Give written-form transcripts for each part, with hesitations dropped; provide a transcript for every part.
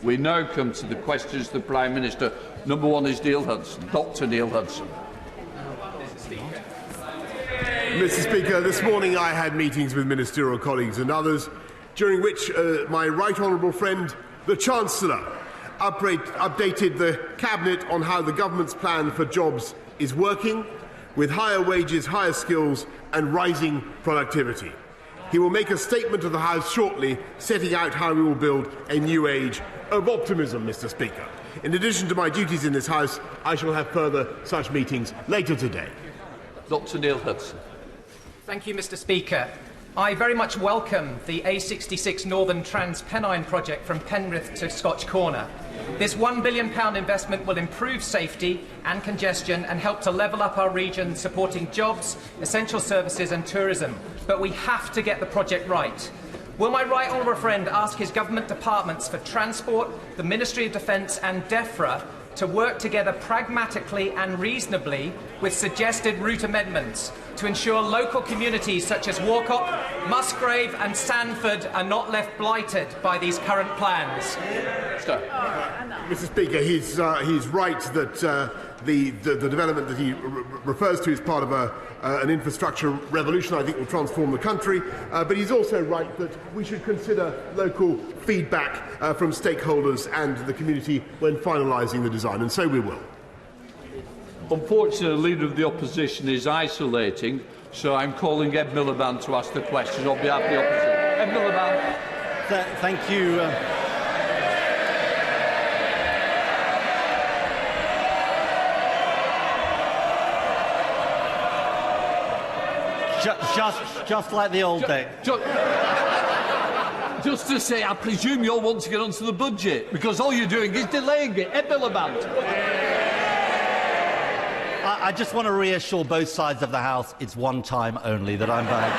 We now come to the questions to the Prime Minister. Number one is Neil Hudson. Dr. Neil Hudson. Mr. Speaker, this morning I had meetings with ministerial colleagues and others, during which my right honourable friend, the Chancellor, updated the Cabinet on how the government's plan for jobs is working, with higher wages, higher skills and rising productivity. He will make a statement to the House shortly, setting out how we will build a new age of optimism, Mr. Speaker. In addition to my duties in this House, I shall have further such meetings later today. Dr. Neil Hudson. Thank you, Mr. Speaker. I very much welcome the A66 Northern Trans-Pennine project from Penrith to Scotch Corner. This £1 billion investment will improve safety and congestion and help to level up our region, supporting jobs, essential services and tourism. But we have to get the project right. Will my right honourable friend ask his government departments for Transport, the Ministry of Defence and DEFRA to work together pragmatically and reasonably with suggested route amendments to ensure local communities such as Warcock, Musgrave and Sandford are not left blighted by these current plans? Mr. Speaker, he's right that the development that he refers to is part of an infrastructure revolution I think will transform the country, but he's also right that we should consider local feedback from stakeholders and the community when finalising the design, and so we will. Unfortunately, the Leader of the Opposition is isolating, so I'm calling Ed Miliband to ask the question on behalf of the Opposition. Ed Miliband. Thank you. Just like the old days. Just to say, I presume you all want to get onto the budget, because all you're doing is delaying it. Ed Miliband. I just want to reassure both sides of the House it's one time only that I'm back.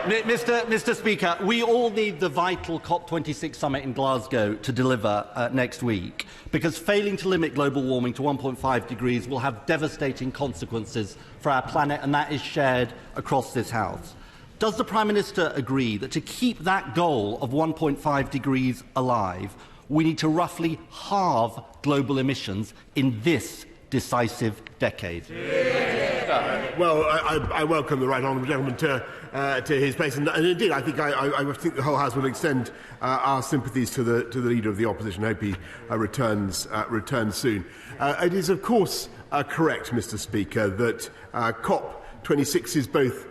Mr. Speaker, we all need the vital COP26 summit in Glasgow to deliver next week, because failing to limit global warming to 1.5 degrees will have devastating consequences for our planet, and that is shared across this House. Does the Prime Minister agree that to keep that goal of 1.5 degrees alive, we need to roughly halve global emissions in this decisive decade? Well, I welcome the right honourable gentleman to his place, and indeed, I think the whole House will extend our sympathies to the Leader of the Opposition. I hope he returns soon. It is, of course, correct, Mr. Speaker, that COP26 is both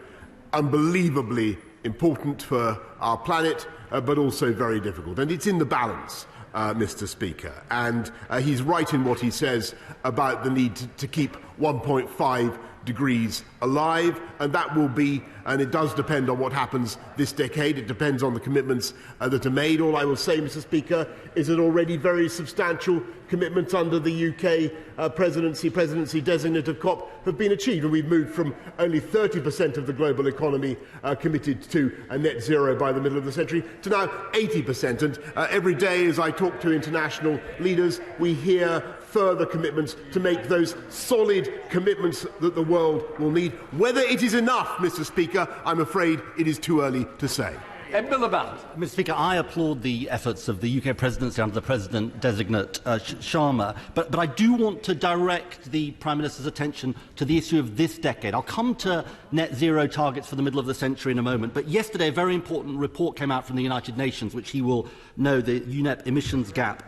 unbelievably important for our planet, but also very difficult, and it's in the balance. Mr. Speaker, and he's right in what he says about the need to keep 1.5 degrees alive, and that will be, and it does depend on what happens this decade. It depends on the commitments that are made. All I will say, Mr. Speaker, is that already very substantial commitments under the UK presidency designate of COP have been achieved, and we've moved from only 30% of the global economy committed to a net zero by the middle of the century to now 80%. And every day as I talk to international leaders, we hear further commitments to make those solid commitments that the world will need. Whether it is enough, Mr. Speaker, I'm afraid it is too early to say. Ed Miliband. Mr. Speaker, I applaud the efforts of the UK presidency under the President-designate Starmer, but I do want to direct the Prime Minister's attention to the issue of this decade. I'll come to net zero targets for the middle of the century in a moment, but yesterday a very important report came out from the United Nations, which he will know, the UNEP emissions gap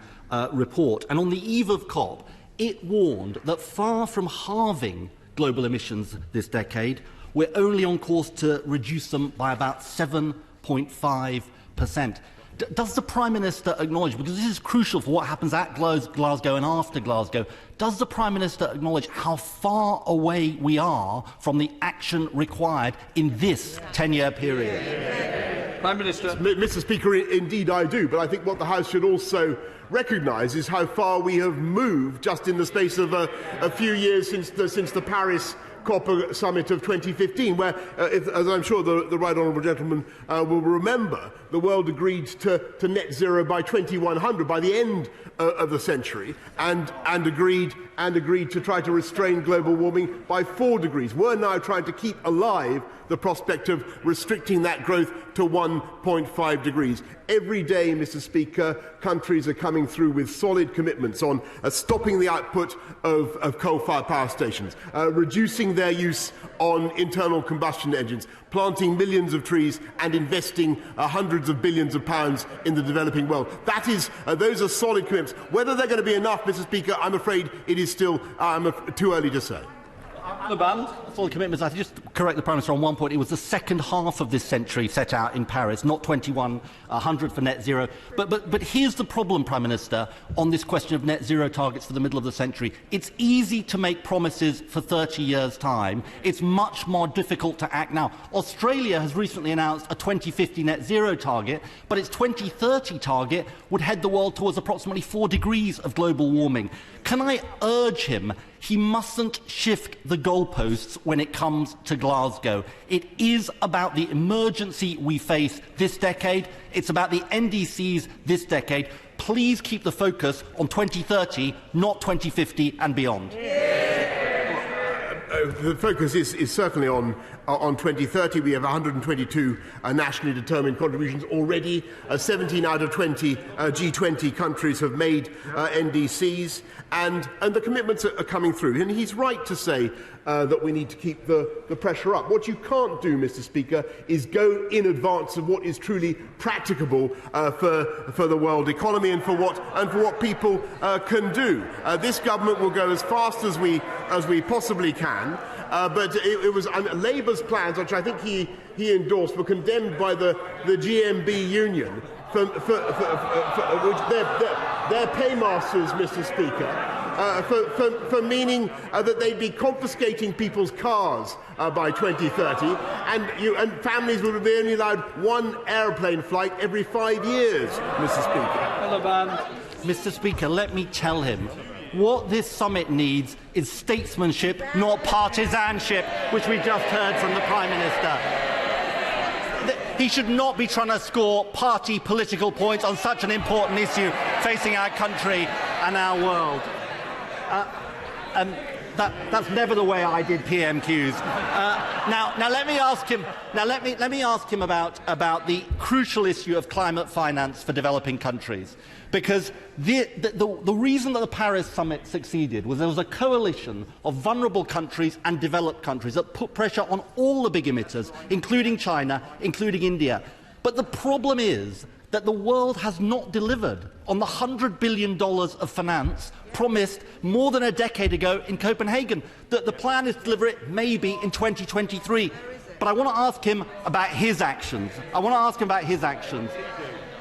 report. And on the eve of COP, it warned that far from halving global emissions this decade, we're only on course to reduce them by about 7.5%. Does the Prime Minister acknowledge, because this is crucial for what happens at Glasgow and after Glasgow, does the Prime Minister acknowledge how far away we are from the action required in this 10-year period? Prime Minister. Mr. Speaker, indeed I do, but I think what the House should also recognise is how far we have moved just in the space of a few years since the Paris COP summit of 2015, where, as I'm sure the right honourable gentleman will remember, the world agreed to net zero by 2100, by the end of the century, and agreed and agreed to try to restrain global warming by 4 degrees. We're now trying to keep alive the prospect of restricting that growth to 1.5 degrees. Every day, Mr. Speaker, countries are coming through with solid commitments on stopping the output of coal-fired power stations, reducing their use on internal combustion engines, planting millions of trees and investing hundreds of billions of pounds in the developing world. Those are solid commitments. Whether they're going to be enough, Mr. Speaker, I'm afraid it is still too early to say. Full commitments. I just correct the Prime Minister on one point. It was the second half of this century set out in Paris, not 2100 for net zero. But here's the problem, Prime Minister, on this question of net zero targets for the middle of the century. It's easy to make promises for 30 years' time. It's much more difficult to act now. Australia has recently announced a 2050 net zero target, but its 2030 target would head the world towards approximately 4 degrees of global warming. Can I urge him? He mustn't shift the goalposts when it comes to Glasgow. It is about the emergency we face this decade. It's about the NDCs this decade. Please keep the focus on 2030, not 2050 and beyond. The focus is certainly on 2030. We have 122 nationally determined contributions already. 17 out of 20 G20 countries have made NDCs, and the commitments are coming through. And he's right to say that we need to keep the pressure up. What you can't do, Mr. Speaker, is go in advance of what is truly practicable for the world economy and for what people can do. This government will go as fast as we possibly can. But it was Labour's plans, which I think he endorsed, were condemned by the GMB union for which their paymasters, Mr. Speaker, for meaning that they'd be confiscating people's cars by 2030, and families would be only allowed 1 airplane flight every 5 years, Mr. Speaker. Mr. Speaker, let me tell him. What this summit needs is statesmanship, not partisanship, which we just heard from the Prime Minister. He should not be trying to score party political points on such an important issue facing our country and our world. That's never the way I did PMQs. Now let me ask him. Let me ask him about the crucial issue of climate finance for developing countries. Because the reason that the Paris summit succeeded was there was a coalition of vulnerable countries and developed countries that put pressure on all the big emitters, including China, including India. But the problem is that the world has not delivered on the $100 billion of finance promised more than a decade ago in Copenhagen. That the plan is to deliver it maybe in 2023. But I want to ask him about his actions.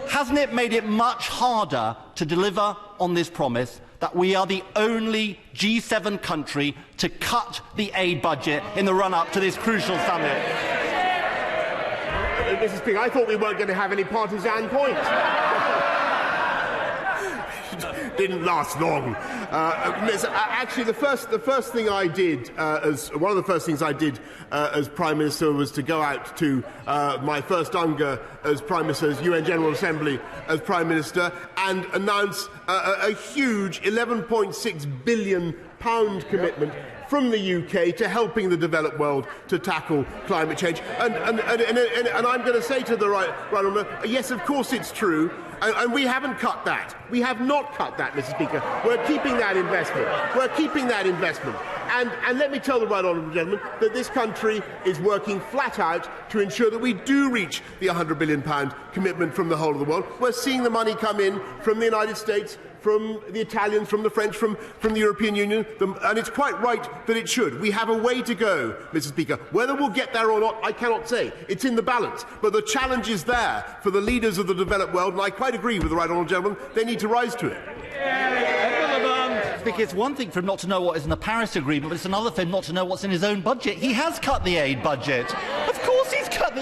Hasn't it made it much harder to deliver on this promise that we are the only G7 country to cut the aid budget in the run-up to this crucial summit? Mr. Speaker, I thought we weren't going to have any partisan points. Didn't last long. Actually, the first thing I did, one of the first things I did as Prime Minister was to go out to my first UNGA as Prime Minister, as UN General Assembly as Prime Minister, and announce a huge £11.6 billion commitment from the UK to helping the developed world to tackle climate change. And I'm going to say to the right honourable, yes, of course it's true. And we haven't cut that. We have not cut that, Mr. Speaker. We're keeping that investment. And let me tell the right honourable gentleman that this country is working flat out to ensure that we do reach the £100 billion commitment from the whole of the world. We're seeing the money come in from the United States, from the Italians, from the French, from the European Union, and it's quite right that it should. We have a way to go, Mr. Speaker. Whether we'll get there or not, I cannot say. It's in the balance. But the challenge is there for the leaders of the developed world, and I quite agree with the right honourable gentleman. They need to rise to it. Because it's one thing for him not to know what is in the Paris Agreement, but it's another for him not to know what's in his own budget. He has cut the aid budget. Of course he's cut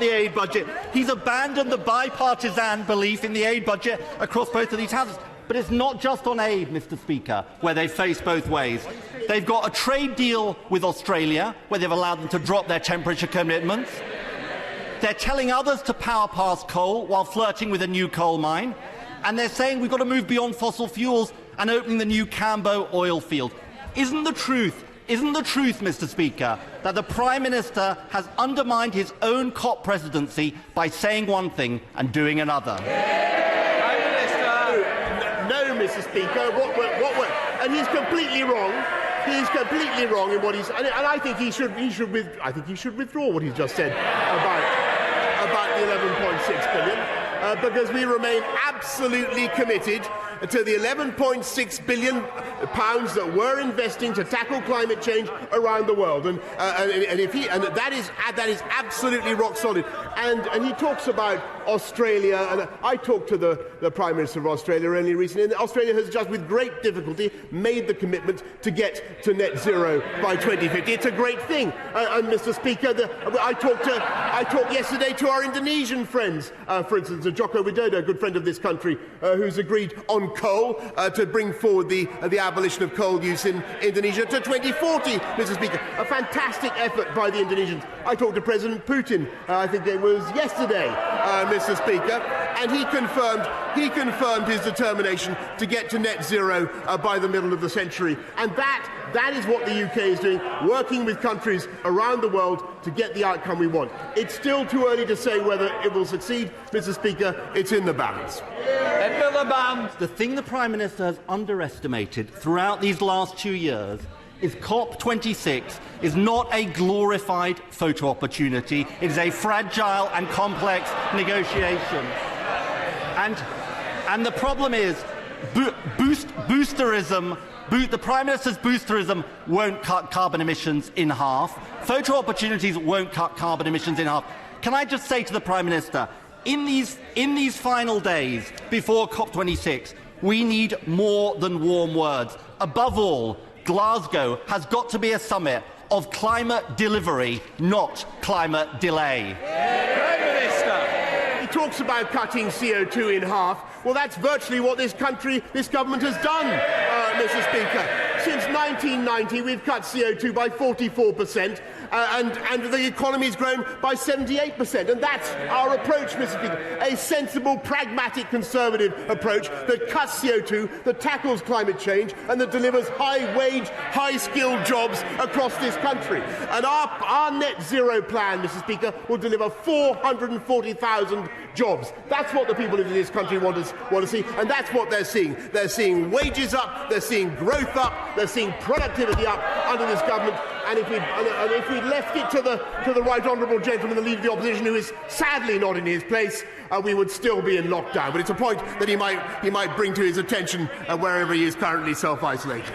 the aid budget. He's abandoned the bipartisan belief in the aid budget across both of these houses. But it's not just on aid, Mr. Speaker, where they face both ways. They've got a trade deal with Australia, where they've allowed them to drop their temperature commitments. They're telling others to power past coal while flirting with a new coal mine. And they're saying we've got to move beyond fossil fuels, and opening the new Cambo oil field. Isn't the truth, Mr. Speaker, that the Prime Minister has undermined his own COP presidency by saying one thing and doing another? Prime Minister. No, Mr. Speaker. And he's completely wrong. He's completely wrong in what he's, and I think he should withdraw what he's just said about the 11.6 billion, because we remain absolutely committed to the 11.6 billion pounds that we're investing to tackle climate change around the world, and that is absolutely rock solid. And he talks about Australia, and I talked to the Prime Minister of Australia only recently, and Australia has just with great difficulty made the commitment to get to net zero by 2050. It's a great thing. And Mr. Speaker, I talked yesterday to our Indonesian friends, for instance, Joko Widodo, a good friend of this country, who's agreed on coal to bring forward the abolition of coal use in Indonesia to 2040, Mr. Speaker. A fantastic effort by the Indonesians. I talked to President Putin, I think it was yesterday, Mr. Speaker, and he confirmed his determination to get to net zero by the middle of the century. And that is what the UK is doing, working with countries around the world to get the outcome we want. It's still too early to say whether it will succeed, Mr. Speaker. It's in the balance. Ed Miliband. The thing the Prime Minister has underestimated throughout these last 2 years is COP26 is not a glorified photo opportunity. It is a fragile and complex negotiation. And the problem is boosterism. The Prime Minister's boosterism won't cut carbon emissions in half. Photo opportunities won't cut carbon emissions in half. Can I just say to the Prime Minister, in these final days before COP26, we need more than warm words. Above all, Glasgow has got to be a summit of climate delivery, not climate delay. Prime Minister. He talks about cutting CO2 in half. Well, that's virtually what this government has done, Mr. Speaker. Since 1990, we've cut CO2 by 44%, and the economy's grown by 78%. And that's our approach, Mr. Speaker. A sensible, pragmatic, conservative approach that cuts CO2, that tackles climate change, and that delivers high-wage, high-skilled jobs across this country. And our net zero plan, Mr. Speaker, will deliver 440,000 jobs. That's what the people of this country want to see, and that's what they're seeing. They're seeing wages up, they're seeing growth up, they're seeing productivity up under this government. And if we left it to the right honourable gentleman, the Leader of the Opposition, who is sadly not in his place, we would still be in lockdown. But it's a point that he might bring to his attention wherever he is currently self-isolated.